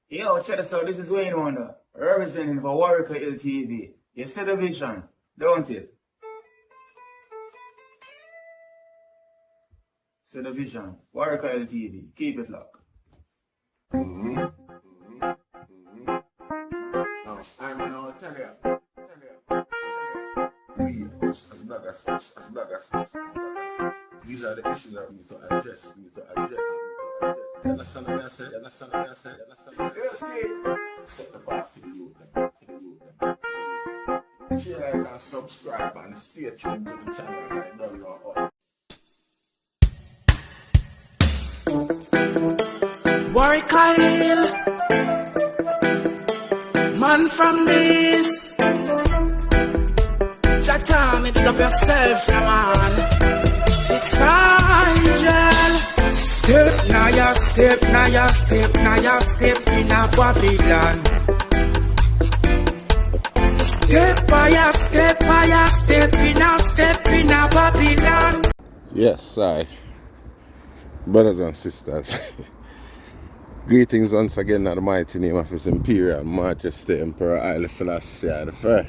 Yo, check this out. This is Wayne Wonder, representing for Warwick LTV. You see the vision, don't it? See the vision. Warwick LTV. Keep it locked. I'm gonna tell you. We, as bloggers, these are the issues that we need to address. You understand what I said? Set the bar for the youth. Share, like, and subscribe, and stay tuned to the channel. I know you're all. Warwick Kyle, man from this. Chata, me dig up yourself, man. It's Angel. Step, now your step in a Babylon. Step by your step in a Babylon. Yes, brothers and sisters. Greetings once again in the mighty name of His Imperial Majesty Emperor Haile Selassie I I.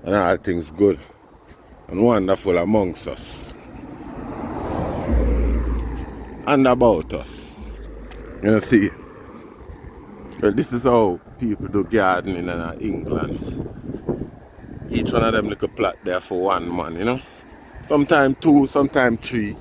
And all things good and wonderful amongst us and about us. You know, see, well, this is how people do gardening in England. Each one of them little plot there for one man, you know. Sometimes two, sometimes three.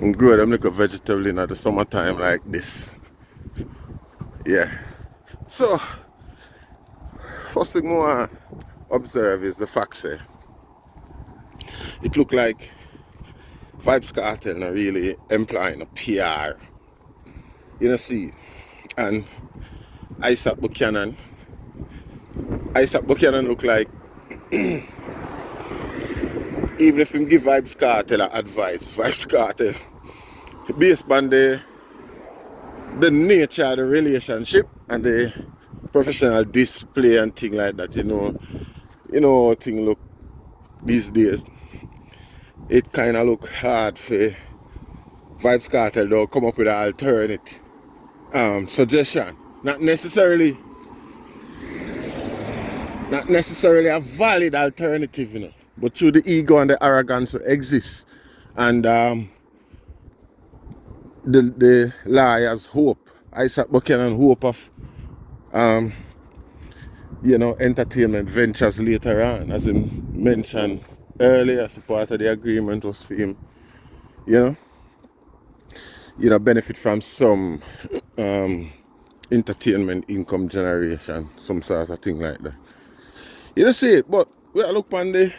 And grow them little vegetable in the summertime like this. Yeah. So, first thing I want to observe is the fact that it look like Vybz Kartel are really employing a PR. You know, see, and Isiah Buchanan look like even if him give Vybz Kartel advice, Vybz Kartel, based on the nature of the relationship and the professional display and thing like that, you know how things look these days. It kind of look hard for Vybz Kartel to come up with an alternate suggestion. Not necessarily a valid alternative, you know, but through the ego and the arrogance that exists, and the lawyer's hope, Isiah Buchanan hope of entertainment ventures later on, as he mentioned earlier, as part of the agreement was for him, benefit from some entertainment income generation, some sort of thing like that. You know, see it, but we look on the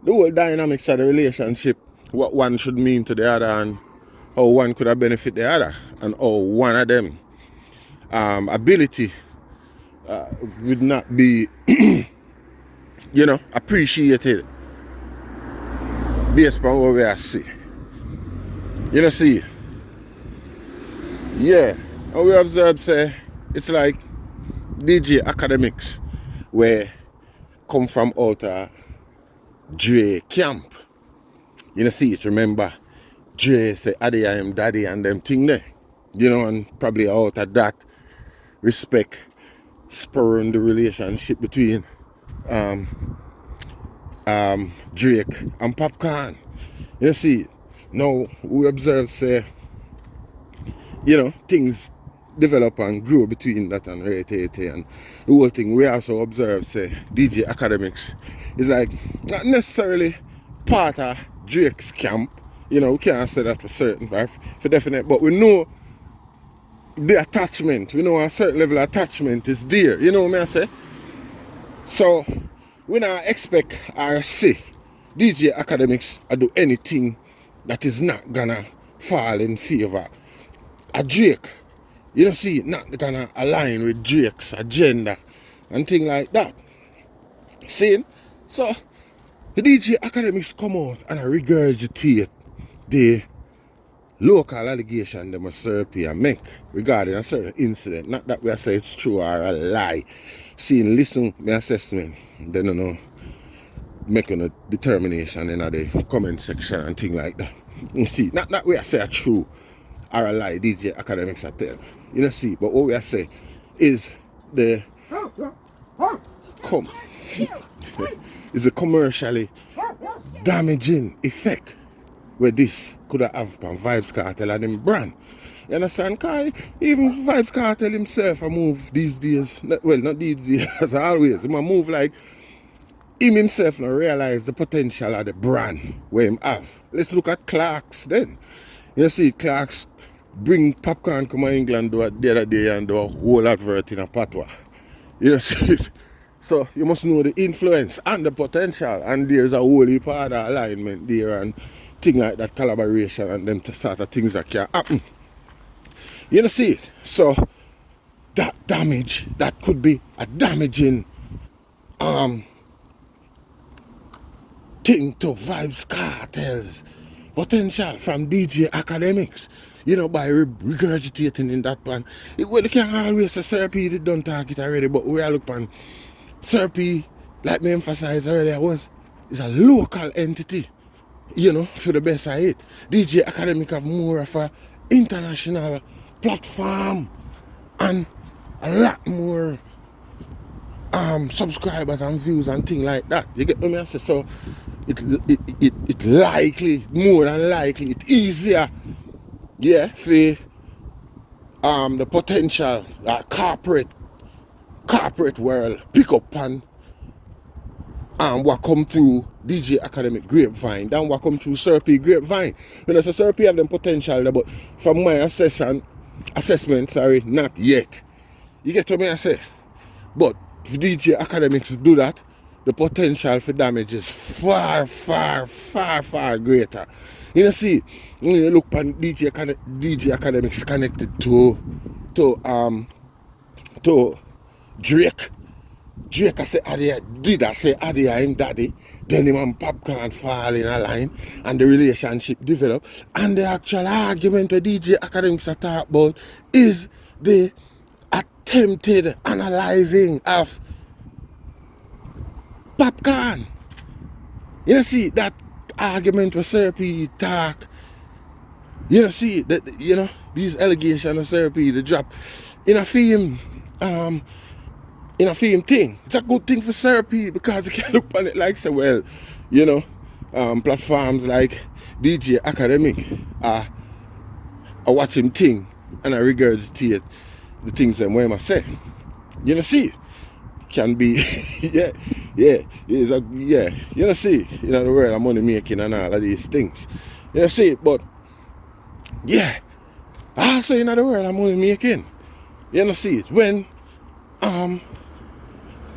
whole dynamics of the relationship, what one should mean to the other and how one could have benefit the other, and how one of them ability would not be appreciated based on what we are see. You know, see, yeah, and we observe say it's like DJ Akademiks where come from out of Dre camp. You know, see it, remember Dre say Addy I am daddy and them thing there. And probably out of that respect spurring the relationship between Drake and Popcorn. You see, now we observe say, things develop and grow between that and Rate and the whole thing. We also observe say DJ Akademiks is like not necessarily part of Drake's camp. We can't say that for certain, for definite, but we know the attachment. We know a certain level of attachment is there. You know what I say? So we not expect or see DJ Akademiks to do anything that is not gonna fall in favor of Drake. You see, not gonna align with Drake's agenda and things like that. See? So the DJ Akademiks come out and regurgitate the local allegation they must and make regarding a certain incident. Not that we say it's true or a lie. Seeing, listen my assessment, then making a determination in the comment section and things like that. You see, not that we say a true or a lie DJ Akademiks are tell. You know see, but what we are say is the is a commercially damaging effect where this could have on Vybz Kartel and him brand. You understand? Cause even Vybz Kartel himself, I move these days, well, not these days, as always, he move like him himself now realize the potential of the brand where him have. Let's look at Clarks then. You see, Clarks bring popcorn come to England the other day and do a whole advert in a patois. You see it? So you must know the influence and the potential, and there's a whole heap of other alignment there and thing like that, collaboration and them sort of things that can happen. You know see it? So that damage, that could be a damaging thing to Vybz Kartel's potential from DJ Akademiks. You know, by regurgitating in that pan. Well, you can't always say Sir P did don't talk it already, but we are looking Sir P, like me emphasized earlier, is a local entity, you know, for the best of it. DJ Akademiks have more of a international platform and a lot more subscribers and views and things like that. You get what I say? So it likely, more than likely, it's easier, yeah, for the potential corporate world pick up and what come through DJ Akademiks grapevine than what come through Sir P grapevine. You know, so Sir P have them potential there, but from my assessment, not yet. You get what I say? But if DJ Akademiks do that, the potential for damage is far greater. You know, see, when you look at DJ Akademiks connected to Drake. Drake I say Adia him daddy, then him and Popcorn fall in a line and the relationship develop. And the actual argument where DJ Akademiks talk about is the attempted unaliving of Popcorn. You know see that argument where Sir P talk. You know see that, you know, these allegations of Sir P the drop in a film thing. It's a good thing for Sir P because you can look on it like say, well, you know, platforms like DJ Akademiks are watch him thing and I regurgitate the things that I say. You know see, can be you know see, you know the world of money making and all of these things. You know see, but yeah, also in the world of money making. You know see it when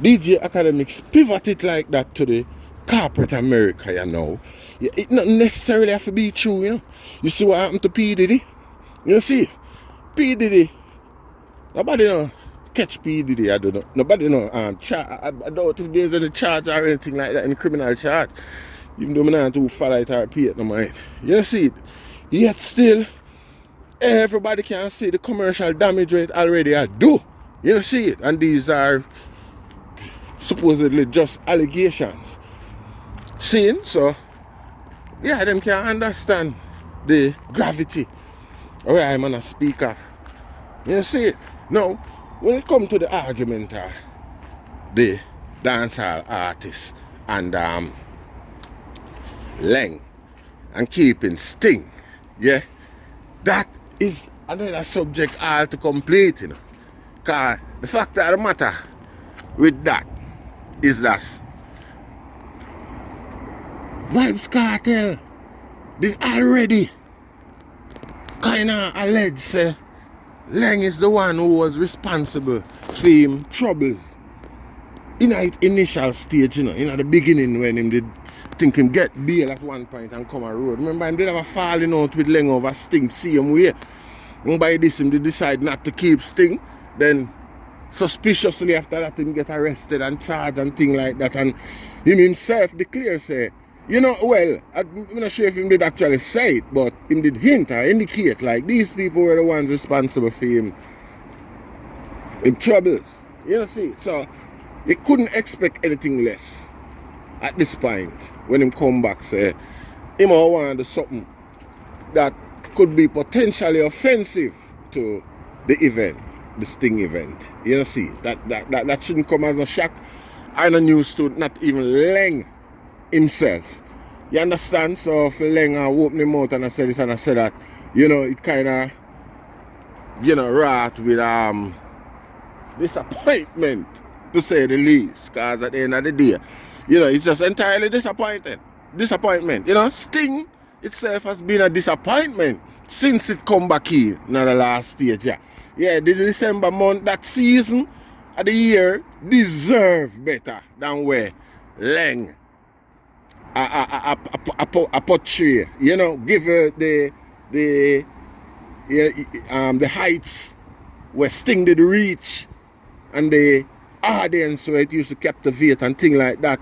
DJ Akademiks pivoted like that to the corporate America, you know. It not necessarily have to be true, you know. You see what happened to P. Diddy? You see, P. Diddy, nobody know catch P. Diddy, I don't know. Nobody know I don't know if there's any charge or anything like that, any criminal charge. Even though I'm not too far like RP no mind. You see it? Yet still, everybody can see the commercial damage rate already I do. You see it? And these are supposedly just allegations. Seeing, so yeah, them can understand the gravity where I'm gonna speak of. You see it? Now, when it comes to the argument of the dancehall artists and Liang and keeping Sting, yeah, that is another subject all to complete, you know. Cause the fact of the matter with that is that Vybz Kartel did already kinda allege say Liang is the one who was responsible for him troubles in its initial stage, you know, in the beginning when him did think him get bail at one point and come a road. Remember him did have a falling out with Liang over Sting, same way. And by this him did decide not to keep Sting, then suspiciously after that him get arrested and charged and things like that, and him himself declare say, you know, well, I'm not sure if him did actually say it, but him did hint or indicate like these people were the ones responsible for him troubles. You know, see, so you couldn't expect anything less at this point when him come back say him all want to do something that could be potentially offensive to the event, the Sting event. You know, see, that shouldn't come as a shock. I no news to not even Liang himself. You understand? So for Liang, I open him out and I said this and I said that, you know, it kind of, you know, wrought with disappointment, to say the least. Because at the end of the day, you know, it's just entirely disappointment. You know, Sting itself has been a disappointment since it come back in the last stage. Yeah, the December month, that season of the year deserve better than where Liang a portray. You know, give her the heights where Sting did reach and the audience where it used to captivate and things like that.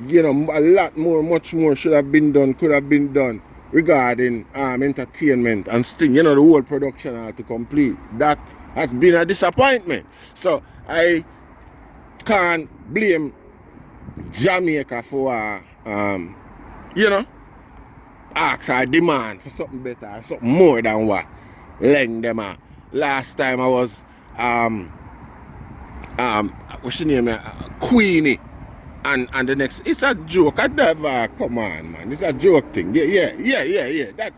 You know, a lot more, much more should have been done, could have been done regarding entertainment and Sting, you know, the whole production had to complete. That has been a disappointment. So I can't blame Jamaica for, you know, ask or demand for something better, something more than what Liang them are. Last time I was, what's your name? Queenie. And the next, it's a joke. I never, come on, man. It's a joke thing. Yeah. That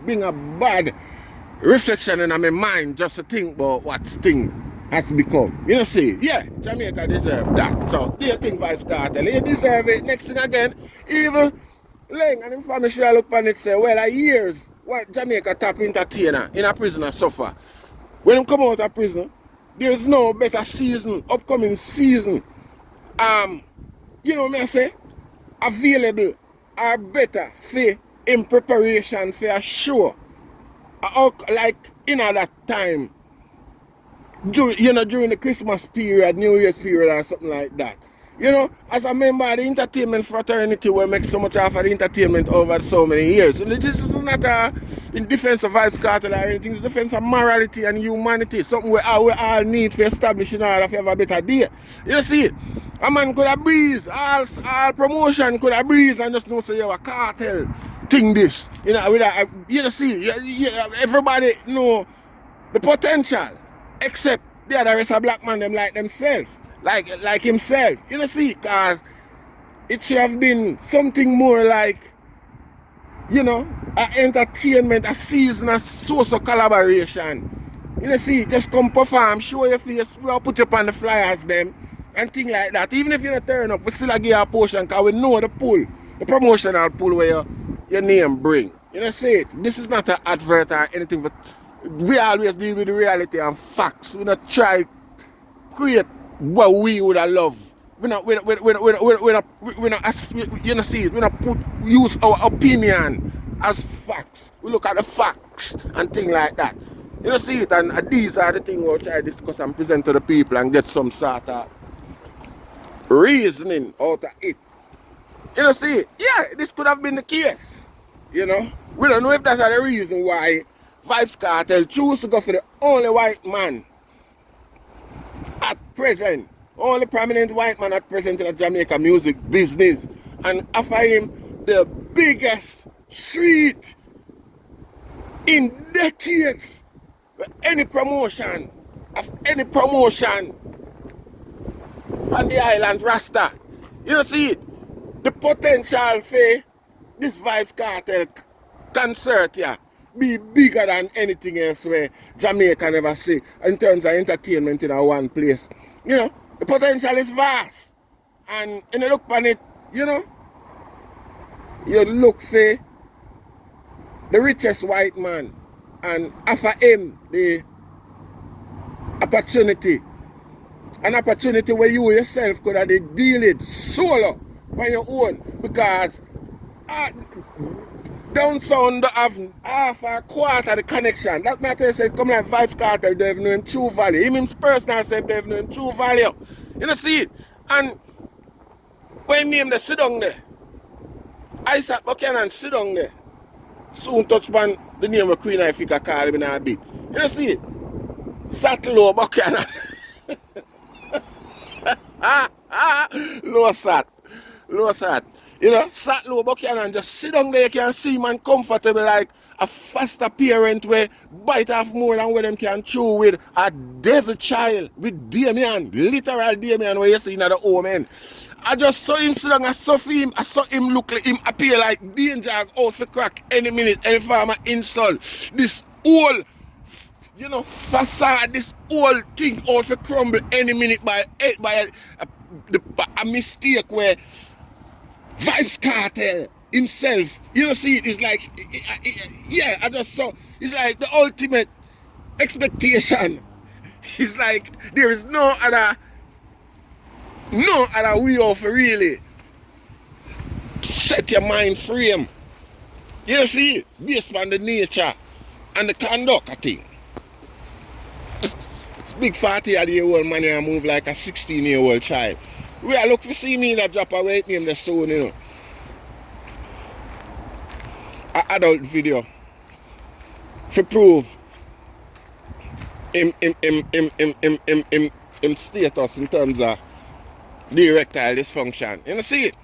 being a bad reflection in my mind just to think about what Sting has become. You know, see, yeah, Jamaica deserve that. So, do you think Vybz Kartel? You deserve it. Next thing again, even Liang and him family should look on it and say, well, years, what Jamaica top entertainer in a prison suffer. When him come out of prison, there's no better season, upcoming season. You know what I say? Available or better for in preparation for a show. Like in that time. During the Christmas period, New Year's period or something like that. You know, as a member of the entertainment fraternity we make so much of the entertainment over so many years. And this is not in defense of Vybz Kartel or anything, it's defense of morality and humanity. Something we all need to establish in order to have a better day. You see, a man could have breeze, all promotion could have breeze and just know say you a cartel thing this. You know, see, everybody know the potential, except the other rest of black man them like themselves. Like himself, you know, see, because it should have been something more like, you know, an entertainment, a season, a source of collaboration. You know, see, just come perform, show your face, we'll put you up on the flyers, them, and things like that. Even if you don't turn up, we still give you a portion, because we know the pull, the promotional pull where your name bring. You know, see, this is not an advert or anything, but we always deal with the reality and facts. We not try create what we would have loved. We not you know, see it, we not use our opinion as facts. We look at the facts and things like that. You know, see it, and these are the things we'll try to discuss and present to the people and get some sort of reasoning out of it. You know, see it, yeah, this could have been the case. You know, we don't know if that's the reason why Vybz Kartel choose to go for the only white man at present, only prominent white man at present in the Jamaica music business, and offer him the biggest street in decades. Any promotion on the island Rasta. You know, see it, the potential for this Vybz Kartel concert here be bigger than anything else where Jamaica never see in terms of entertainment in our one place. You know, the potential is vast. And when you look on it, you know, you look for the richest white man and offer him the opportunity. An opportunity where you yourself could have deal it solo by your own, because down sound have half a quarter of the connection. That matter says come like Vybz Kartel, they have no him true value. Him personal self, they have no him true value. You know, see it? And when name they sit down there, Isiah Buchanan sit down there. Soon touch on the name of Queen Ifika call him in a bit. You know, see it? Satlow Buchanan. Low sat. You know, sat low Buchanan, just sit down there, you can see man comfortable like a faster parent where bite off more than what them can chew with a devil child, with Damien, literal Damien where you see in the home end. I just saw him sit down, I saw him look like him appear like danger out for crack any minute, any farmer install. This whole, you know, facade, this whole thing out for crumble any minute by a mistake where Vybz Kartel himself, you know, see, it's like, yeah, I just saw, it's like the ultimate expectation. It's like there is no other way of really set your mind frame. You know, see it, based on the nature and the conduct, I think. It's big 40-year-old man here move like a 16-year-old child. We are look for see me that drop away name the soon, you know. An adult video to prove him status in terms of the erectile dysfunction. You know, see it?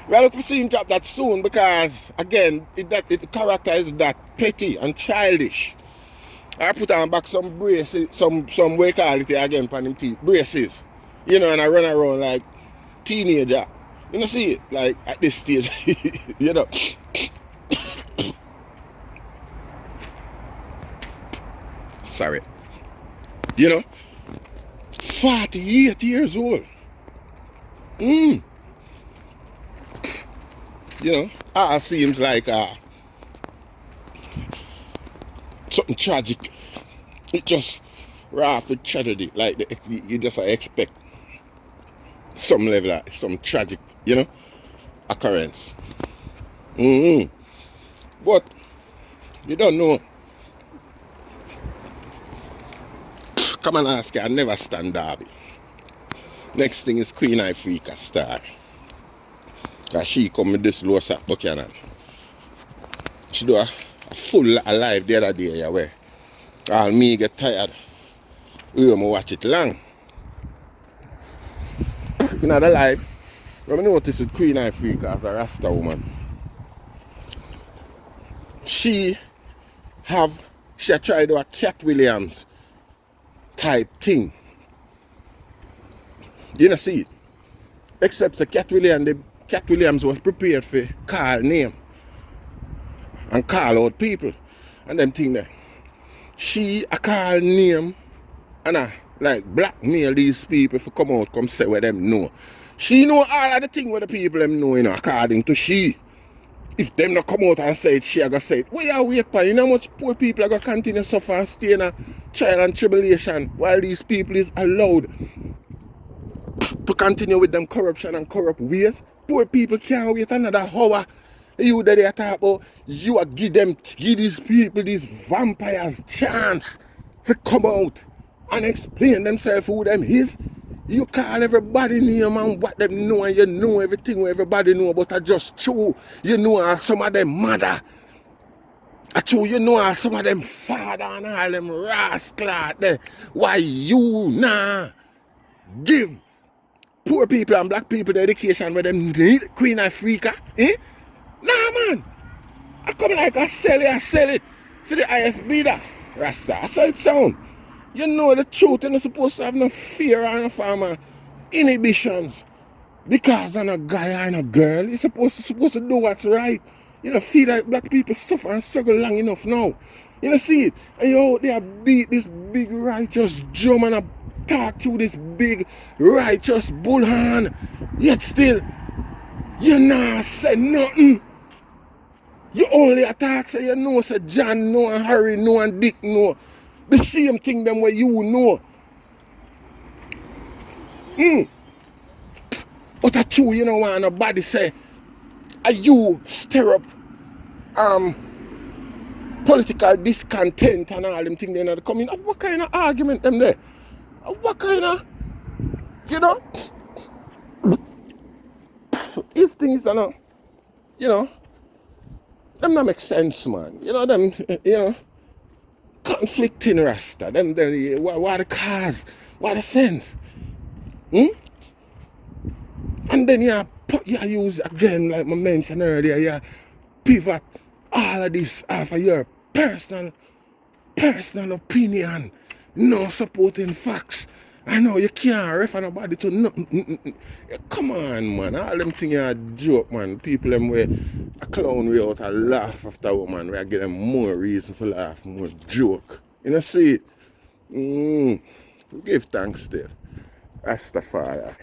We are looking for see him drop that soon because again the character is that petty and childish. I put on back some braces, some way call it again for him teeth. Braces. You know, and I run around like teenager. You know, see it? Like at this stage, you know. Sorry. You know, 48 years old. You know, it seems like something tragic. It just wrapped with tragedy. Like you just expect some level of some tragic, you know, occurrence. But you don't know. Come and ask her, I never stand Derby. Next thing is Queen Ifrica star. Cause she come with this low sack Buchanan. She do a full live the other day, yeah, where all me get tired. We will watch it long. In the live, when I notice with Queen Ifrica as a Rasta woman, she tried to do a Cat Williams type thing. You know, see it? Except the Cat Williams was prepared for call name and call out people and them thing there. She a call name and a like blackmail these people for come out, come say what them know. She know all of the thing what the people them know, you know, according to she. If them not come out and say it, she a go say it. Where you wait for? You know how much poor people are going to continue to suffer and stay in a trial and tribulation while these people is allowed to continue with them corruption and corrupt ways? Poor people can't wait another hour. You that they talk about, you are give these people, these vampires, chance to come out and explain themselves who them is. You call everybody name and what them know, and you know everything what everybody know, but I just true. You know some of them mother. I true, you know some of them father and all them rascal there. Why you nah give poor people and black people the education where them need? Queen Ifrica? Eh? Nah man. I come like I sell it for the ISB that. Rasta. I saw it sound. You know the truth, you're not supposed to have no fear or no farmer inhibitions. Because I'm a guy or a girl, you're supposed to do what's right. You know, feel like black people suffer and struggle long enough now. You know, see it? And you out there beat this big righteous drum and talk to this big righteous bullhorn. Yet still, you not say nothing. You only attack, so you know, say John no and Harry no and Dick no. The same thing them where you know. But I true, you know, when nobody say, are you stir up political discontent and all them things they not coming up? What kind of argument them there? What kind of, you know? These things that not, you know, them not make sense, man. You know, them, you know, conflicting Rasta. Them what the cause? What the sense? And then you have you use again, like I mentioned earlier, you pivot all of this off of your personal opinion, no supporting facts. I know you can't refer nobody to nothing. Come on, man. All them things are a joke, man. People them way a clown way out a laugh after woman. We are getting more reason for laugh, more joke. You know, see it? Give thanks there. Rastafari.